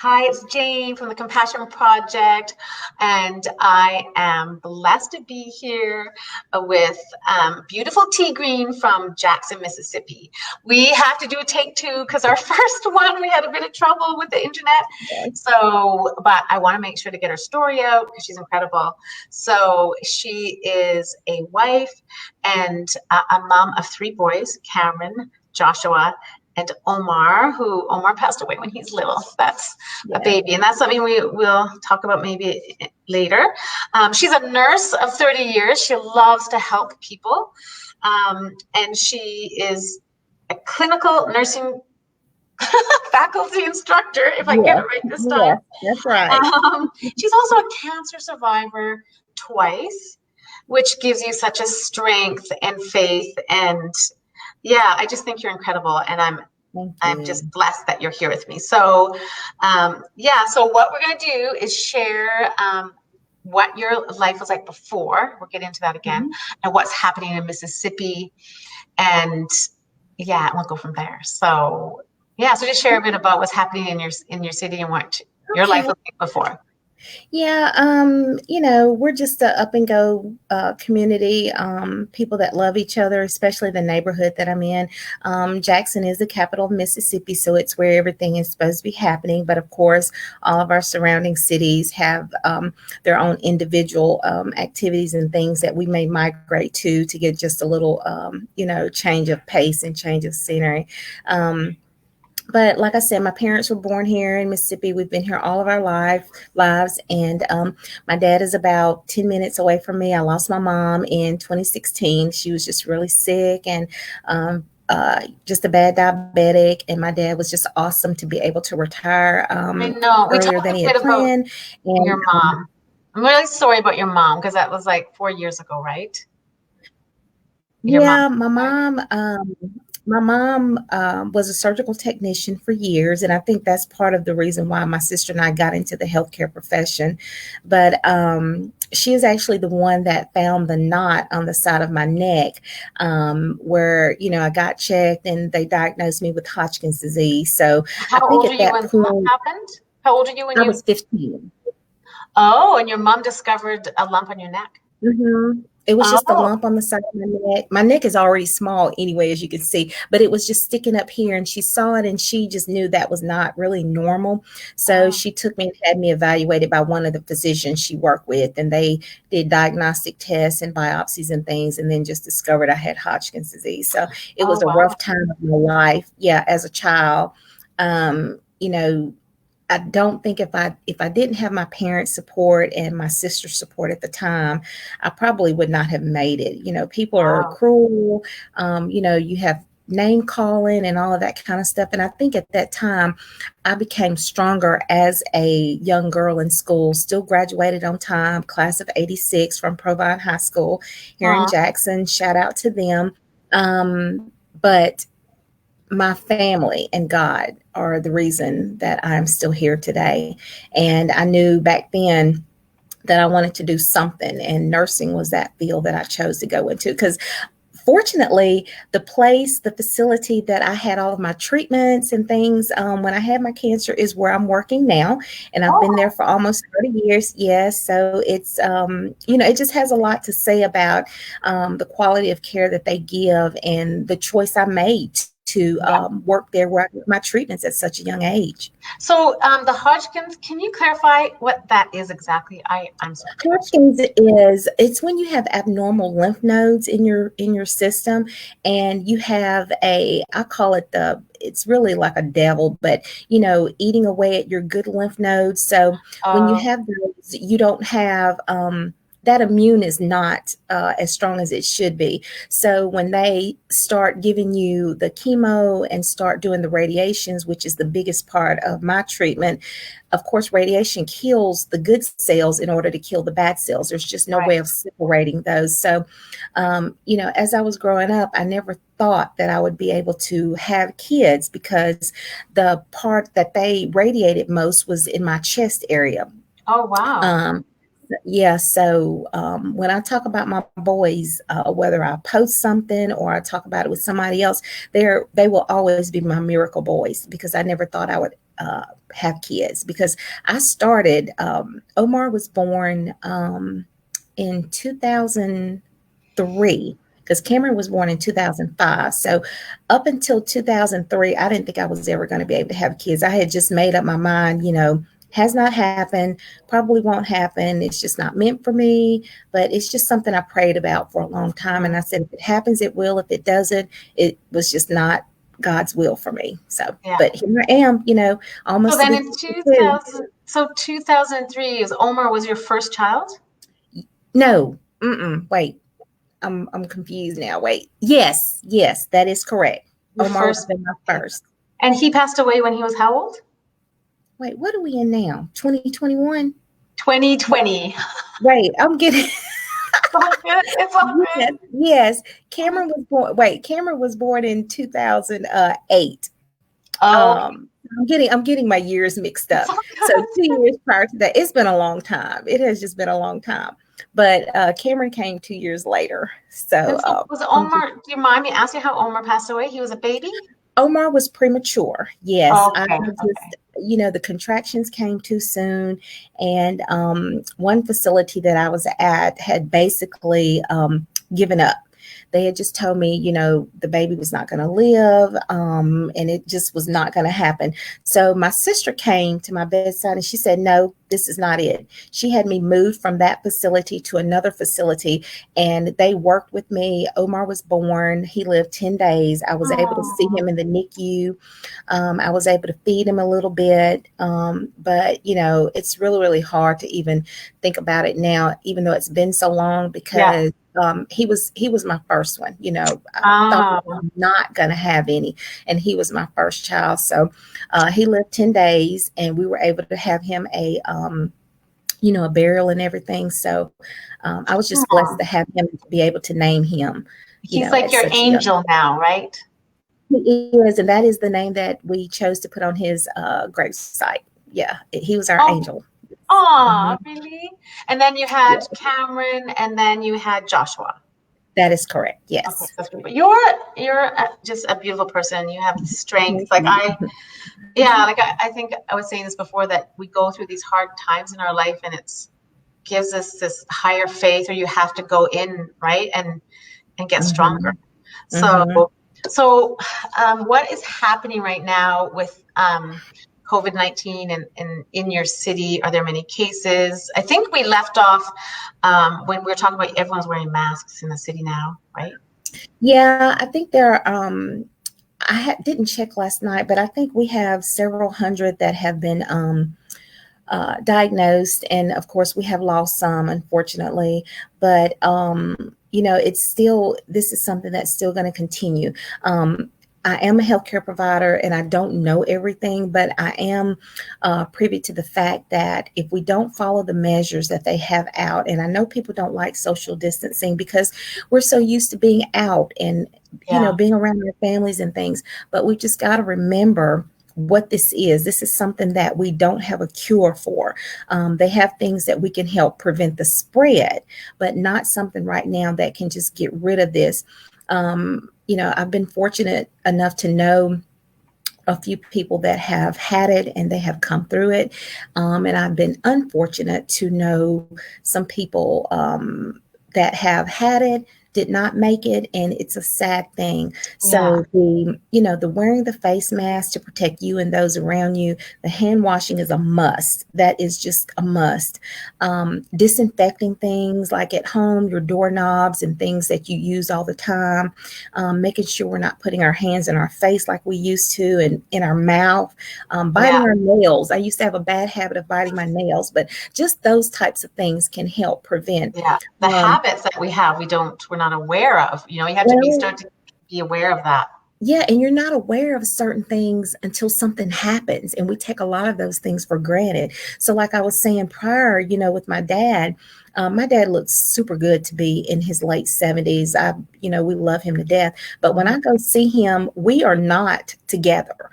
Hi, it's Jane from the Compassion Project, and I am blessed to be here with beautiful Tea Green from Jackson, Mississippi. We have to do a take two because our first one we had a bit of trouble with the internet. But I want to make sure to get her story out because she's incredible. So she is a wife and a mom of three boys, Cameron, Joshua, and Omar passed away when he's little. That's a baby. And that's something we'll talk about maybe later. She's a nurse of 30 years. She loves to help people. And she is a clinical nursing faculty instructor, if I get it right this time. That's right. She's also a cancer survivor twice, which gives you such a strength and faith. And yeah, I just think you're incredible, and I'm just blessed that you're here with me. So, so what we're going to do is share what your life was like before. We'll get into that again, and what's happening in Mississippi, and we'll go from there. So, so just share a bit about what's happening in your city and what your life was like before. Yeah, we're just a up and go community, people that love each other, especially the neighborhood that I'm in. Jackson is the capital of Mississippi, so it's where everything is supposed to be happening. But of course, all of our surrounding cities have their own individual activities and things that we may migrate to get just a little, change of pace and change of scenery. But like I said, my parents were born here in Mississippi. We've been here all of our lives. And my dad is about 10 minutes away from me. I lost my mom in 2016. She was just really sick and just a bad diabetic. And my dad was just awesome to be able to retire earlier than he had planned. And your mom. I'm really sorry about your mom because that was like 4 years ago, right? My mom was a surgical technician for years, and I think that's part of the reason why my sister and I got into the healthcare profession. But she is actually the one that found the knot on the side of my neck where, I got checked and they diagnosed me with Hodgkin's disease. So How old are you when that happened? How old are you when I was 15. Oh, and your mom discovered a lump on your neck. Mm-hmm. It was just a lump on the side of my neck. My neck is already small anyway, as you can see, but it was just sticking up here, and she saw it and she just knew that was not really normal. So she took me and had me evaluated by one of the physicians she worked with, and they did diagnostic tests and biopsies and things, and then just discovered I had Hodgkin's disease. So it was a rough time of my life. Yeah, as a child, I don't think if I didn't have my parents' support and my sister's support at the time, I probably would not have made it. People are cruel. You have name calling and all of that kind of stuff. And I think at that time, I became stronger as a young girl in school, still graduated on time, class of 86 from Provine High School here in Jackson. Shout out to them. But my family and God are the reason that I'm still here today. And I knew back then that I wanted to do something, and nursing was that field that I chose to go into, because fortunately, the facility that I had all of my treatments and things when I had my cancer is where I'm working now. And I've been there for almost 30 years. Yes. So it's, it just has a lot to say about the quality of care that they give and the choice I made to work there where I get my treatments at such a young age. So the Hodgkin's, can you clarify what that is exactly? I'm sorry. Hodgkin's it's when you have abnormal lymph nodes in your system, and you have I call it it's really like a devil, but eating away at your good lymph nodes. So when you have those, you don't have that immune is not as strong as it should be. So when they start giving you the chemo and start doing the radiations, which is the biggest part of my treatment, of course, radiation kills the good cells in order to kill the bad cells. There's just no way of separating those. So, as I was growing up, I never thought that I would be able to have kids because the part that they radiated most was in my chest area. Oh, wow. Yeah, so when I talk about my boys, whether I post something or I talk about it with somebody else, they will always be my miracle boys because I never thought I would have kids because I started. Omar was born in 2003 because Cameron was born in 2005. So up until 2003, I didn't think I was ever going to be able to have kids. I had just made up my mind, has not happened, probably won't happen. It's just not meant for me, but it's just something I prayed about for a long time. And I said, if it happens, it will. If it doesn't, it was just not God's will for me. So, Yeah. but here I am, almost. So then in 2000, so 2003 is Omar was your first child? No, wait. I'm confused now. Wait. Yes, that is correct. Your Omar first, was my first. And he passed away when he was how old? Wait, what are we in now? 2021? 2020. Wait, I'm getting It's all good. It's all good. Yes. Cameron was born in 2008. Oh, I'm getting my years mixed up. So 2 years prior to that, it's been a long time. It has just been a long time. But Cameron came 2 years later. So was Omar, do you mind me asking how Omar passed away? He was a baby? Omar was premature. Yes. Okay. The contractions came too soon. And one facility that I was at had basically given up. They had just told me, the baby was not going to live, and it just was not going to happen. So my sister came to my bedside and she said, no, this is not it. She had me moved from that facility to another facility, and they worked with me. Omar was born. He lived 10 days. I was able to see him in the NICU. I was able to feed him a little bit. But, it's really, really hard to even think about it now, even though it's been so long, because he was my first one. I thought I was not going to have any, and he was my first child. So he lived 10 days, and we were able to have him a burial and everything. So I was just blessed to have him, to be able to name him. He's like your angel now, right? He is, and that is the name that we chose to put on his gravesite. Yeah, he was our angel. Oh, really? And then you had Cameron, and then you had Joshua. That is correct. Yes. Okay, you're just a beautiful person. You have strength. I think I was saying this before, that we go through these hard times in our life, and it's gives us this higher faith, or you have to go in, right, and get stronger. So what is happening right now with COVID-19 and in your city? Are there many cases? I think we left off when we were talking about everyone's wearing masks in the city now, right? Yeah, I think there are, didn't check last night, but I think we have several hundred that have been diagnosed. And of course, we have lost some, unfortunately. But, it's still, this is something that's still going to continue. I am a healthcare provider, and I don't know everything, but I am privy to the fact that if we don't follow the measures that they have out, and I know people don't like social distancing because we're so used to being out and, being around our families and things, but we just got to remember what this is. This is something that we don't have a cure for. They have things that we can help prevent the spread, but not something right now that can just get rid of this. I've been fortunate enough to know a few people that have had it and they have come through it. And I've been unfortunate to know some people that have had it, did not make it, and it's a sad thing. So the wearing the face mask to protect you and those around you, the hand washing is a must. That is just a must. Disinfecting things like at home, your doorknobs and things that you use all the time, making sure we're not putting our hands in our face like we used to, and in our mouth, biting our nails. I used to have a bad habit of biting my nails, but just those types of things can help prevent. The habits that we're not aware of. You have to start to be aware of that. Yeah, and you're not aware of certain things until something happens, and we take a lot of those things for granted. So like I was saying prior, with my dad, My dad looks super good to be in his late 70s. We love him to death. But when I go see him, we are not together.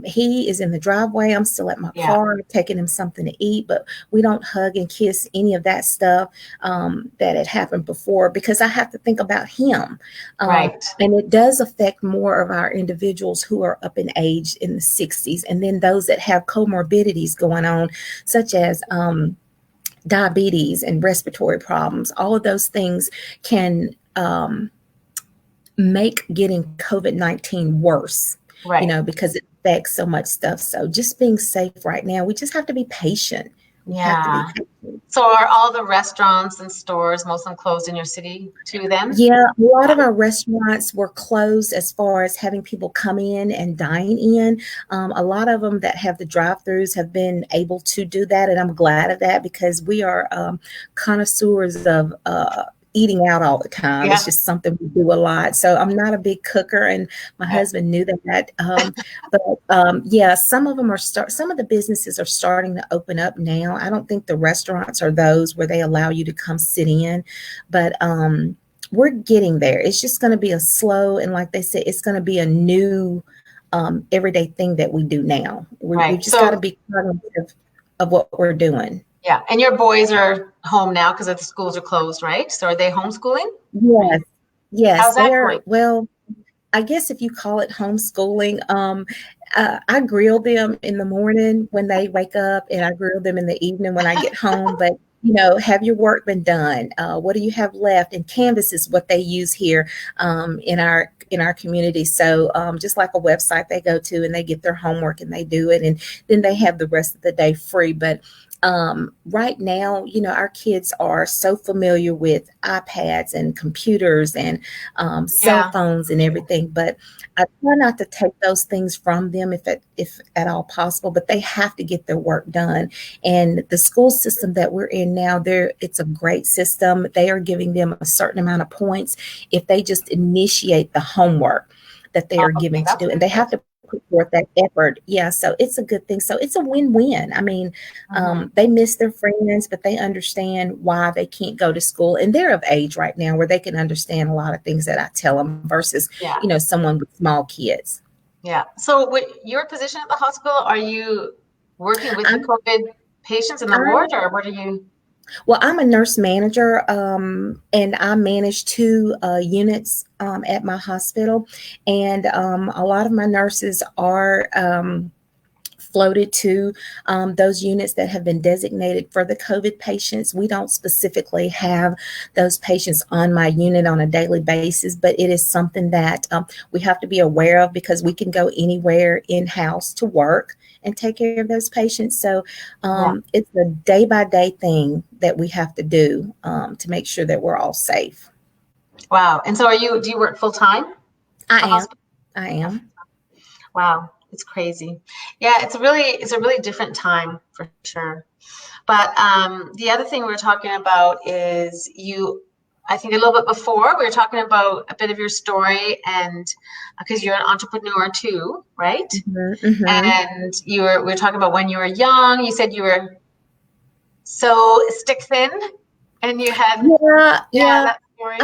He is in the driveway. I'm still at my car, taking him something to eat, but we don't hug and kiss, any of that stuff that had happened before, because I have to think about him. Right. And it does affect more of our individuals who are up in age in the 60s, and then those that have comorbidities going on, such as diabetes and respiratory problems. All of those things can make getting COVID-19 worse, right. Because it affects so much stuff. So just being safe right now, we just have to be patient. Yeah. So are all the restaurants and stores, most of them closed in your city too then? Yeah, a lot of our restaurants were closed as far as having people come in and dine in. A lot of them that have the drive-throughs have been able to do that, and I'm glad of that, because we are connoisseurs of eating out all the time. It's just something we do a lot. So I'm not a big cooker, and my husband knew that. But some of them some of the businesses are starting to open up now. I don't think the restaurants are those where they allow you to come sit in, but we're getting there. It's just going to be a slow, and like they said, it's going to be a new everyday thing that we do now. We've just got to be cognizant of what we're doing. Yeah. And your boys are home now because the schools are closed, right? So are they homeschooling? Yes. Yes. How's that going? Well, I guess if you call it homeschooling, I grill them in the morning when they wake up, and I grill them in the evening when I get home. But have your work been done? What do you have left? And Canvas is what they use here in our community. So just like a website they go to, and they get their homework and they do it, and then they have the rest of the day free. But right now, our kids are so familiar with iPads and computers and cell phones and everything. But I try not to take those things from them if at all possible, but they have to get their work done. And the school system that we're in now, it's a great system. They are giving them a certain amount of points if they just initiate the homework that they are giving to do. And they have to put forth that effort. Yeah. So it's a good thing. So it's a win-win. I mean, they miss their friends, but they understand why they can't go to school. And they're of age right now where they can understand a lot of things that I tell them versus, someone with small kids. Yeah. So with your position at the hospital, are you working with the COVID patients in the ward, or what are you? Well, I'm a nurse manager, and I manage 2 units at my hospital. And a lot of my nurses are floated to those units that have been designated for the COVID patients. We don't specifically have those patients on my unit on a daily basis, but it is something that we have to be aware of, because we can go anywhere in-house to work and take care of those patients. So it's a day-by-day thing that we have to do to make sure that we're all safe. Wow. And so do you work full-time? I am. Wow. It's crazy. Yeah, it's a really different time for sure. But the other thing we were talking about is I think a little bit before we were talking about a bit of your story, and because you're an entrepreneur too, right? Mm-hmm. And we were talking about when you were young, you said you were so stick thin, and you had that story.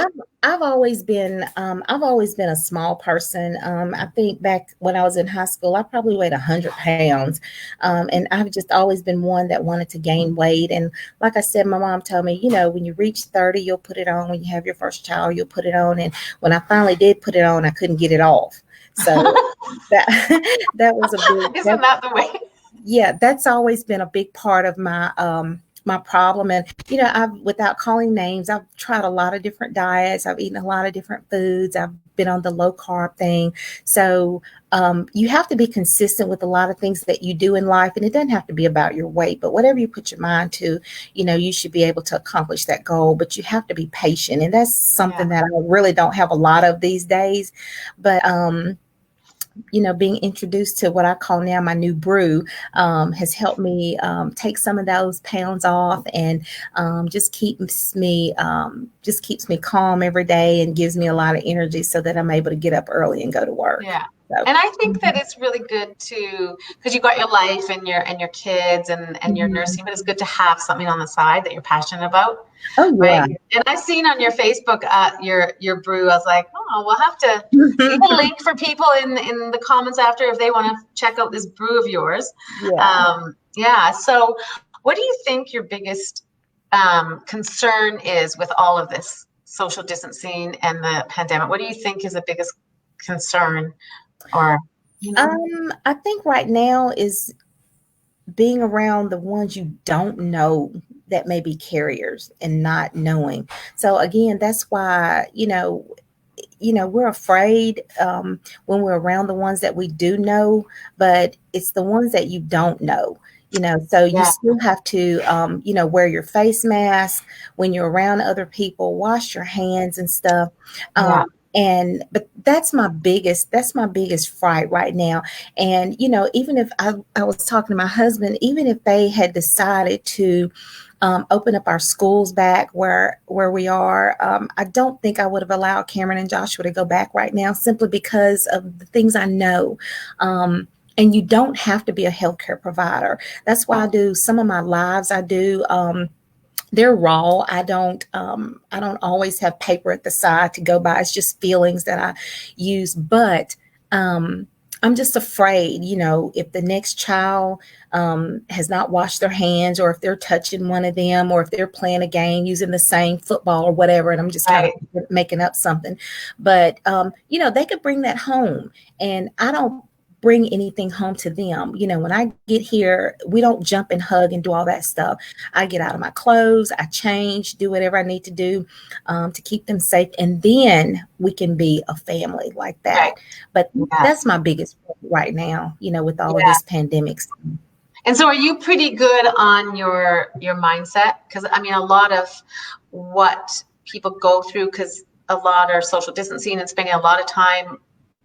I've always been a small person. I think back when I was in high school, I probably weighed 100 pounds. And I've just always been one that wanted to gain weight. And like I said, my mom told me, when you reach 30, you'll put it on. When you have your first child, you'll put it on. And when I finally did put it on, I couldn't get it off. So that was a big. Isn't that the way? Yeah, that's always been a big part of my my problem. And without calling names, I've tried a lot of different diets. I've eaten a lot of different foods. I've been on the low carb thing. So you have to be consistent with a lot of things that you do in life, and it doesn't have to be about your weight, but whatever you put your mind to, you should be able to accomplish that goal. But you have to be patient, and that's something that I really don't have a lot of these days. But being introduced to what I call now my new brew has helped me take some of those pounds off, and just keeps me calm every day and gives me a lot of energy so that I'm able to get up early and go to work. Yeah. So, And I think that it's really good to, because you got your life and your kids and your nursing, but it's good to have something on the side that you're passionate about, oh right? yeah. And I seen on your Facebook your brew. I was like, oh, we'll have to leave a link for people in the comments after if they want to check out this brew of yours. Yeah. Yeah. So, what do you think your biggest concern is with all of this social distancing and the pandemic? What do you think is the biggest concern? Or, I think right now is being around the ones you don't know that may be carriers and not knowing. So again, that's why, we're afraid when we're around the ones that we do know, but it's the ones that you don't know. So you yeah, still have to, wear your face mask when you're around other people, wash your hands and stuff. yeah, But that's my biggest fright right now. And even if I was talking to my husband, even if they had decided to open up our schools back where we are, I don't think I would have allowed Cameron and Joshua to go back right now, simply because of the things I know. And you don't have to be a healthcare provider. That's why I do some of my lives. I do. They're raw. I don't always have paper at the side to go by. It's just feelings that I use. But I'm just afraid, if the next child has not washed their hands, or if they're touching one of them, or if they're playing a game using the same football or whatever, and I'm just kind of making up something. But, they could bring that home, and I don't bring anything home to them. When I get here, we don't jump and hug and do all that stuff. I get out of my clothes, I change, do whatever I need to do to keep them safe. And then we can be a family like that. Right. But that's my biggest problem right now, with all of this pandemic. And so are you pretty good on your mindset? Because I mean, a lot of what people go through, because a lot are social distancing and spending a lot of time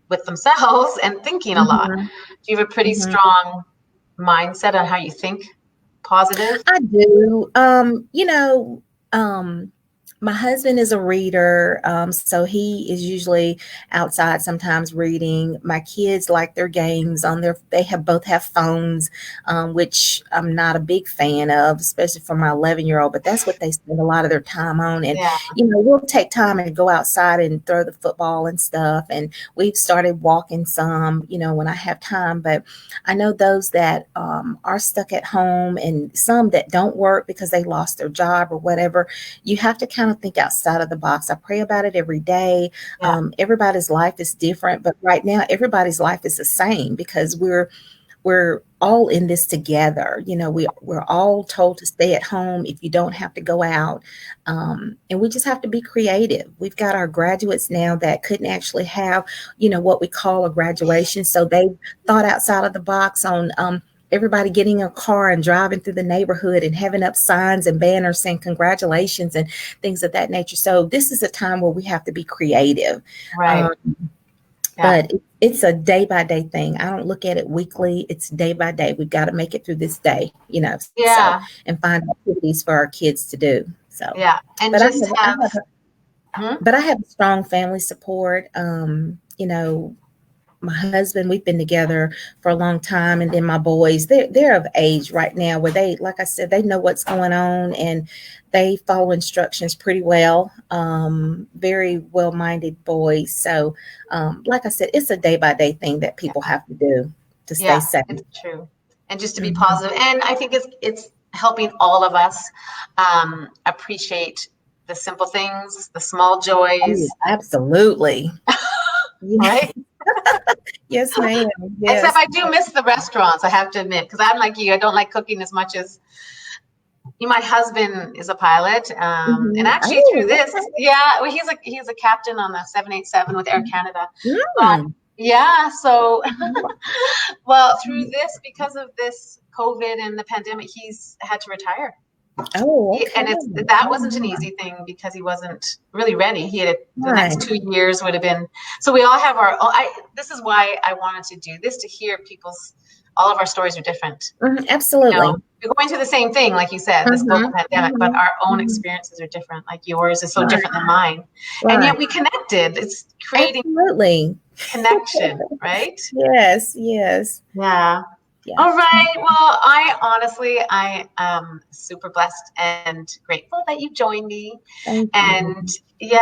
with themselves and thinking a lot. Do you have a pretty strong mindset on how you think positive? I do. My husband is a reader, so he is usually outside sometimes reading. My kids like their games on they both have phones, which I'm not a big fan of, especially for my 11-year-old, but that's what they spend a lot of their time on. And, we'll take time and go outside and throw the football and stuff. And we've started walking some, when I have time. But I know those that are stuck at home, and some that don't work because they lost their job or whatever. You have to kind of think outside of the box. I pray about it every day. Everybody's life is different, but right now everybody's life is the same, because we're all in this together. We're all told to stay at home if you don't have to go out. And we just have to be creative. We've got our graduates now that couldn't actually have, what we call a graduation. So they thought outside of the box on everybody getting a car and driving through the neighborhood and having up signs and banners saying congratulations and things of that nature. So this is a time where we have to be creative. Right. But it's a day by day thing. I don't look at it weekly. It's day by day. We've got to make it through this day, so, and find activities for our kids to do. So, And but just but I have strong family support. My husband, we've been together for a long time. And then my boys, they're of age right now where they, like I said, they know what's going on and they follow instructions pretty well. Very well-minded boys. So, like I said, it's a day-by-day thing that people have to do to stay safe. It's true. And just to be positive. And I think it's helping all of us appreciate the simple things, the small joys. Oh, absolutely. Right? Yes, ma'am. Yes. Except I do miss the restaurants, I have to admit, because I'm like you. I don't like cooking as much as my husband is a pilot, and actually through this, he's a captain on the 787 with Air Canada. So well, through this, because of this COVID and the pandemic, he's had to retire. Oh, okay. And that wasn't an easy thing because he wasn't really ready. He had the next 2 years would have been. So we all have our. This is why I wanted to do this, to hear all of our stories are different. Absolutely. You know, we're going through the same thing, like you said, this global pandemic, but our own experiences are different. Like yours is so different than mine, and yet we connected. It's creating connection, right? Yes. Yeah. All right. Well, I am super blessed and grateful that you joined me. Thank and you.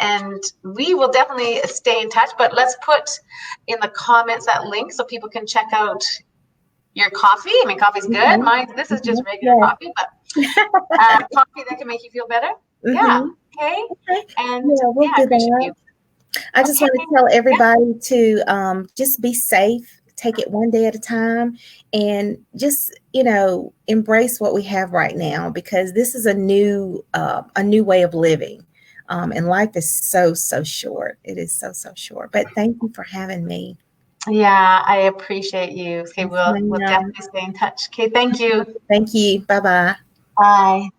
and we will definitely stay in touch, but let's put in the comments that link so people can check out your coffee. I mean, coffee's good. This is just regular coffee, but coffee that can make you feel better. Yeah. Okay. And we'll I appreciate you. I just want to tell everybody to just be safe. Take it one day at a time, and just, embrace what we have right now, because this is a new way of living. And life is so short. It is so short. But thank you for having me. Yeah, I appreciate you. Okay, we'll definitely stay in touch. Okay, thank you. Thank you. Bye-bye. Bye.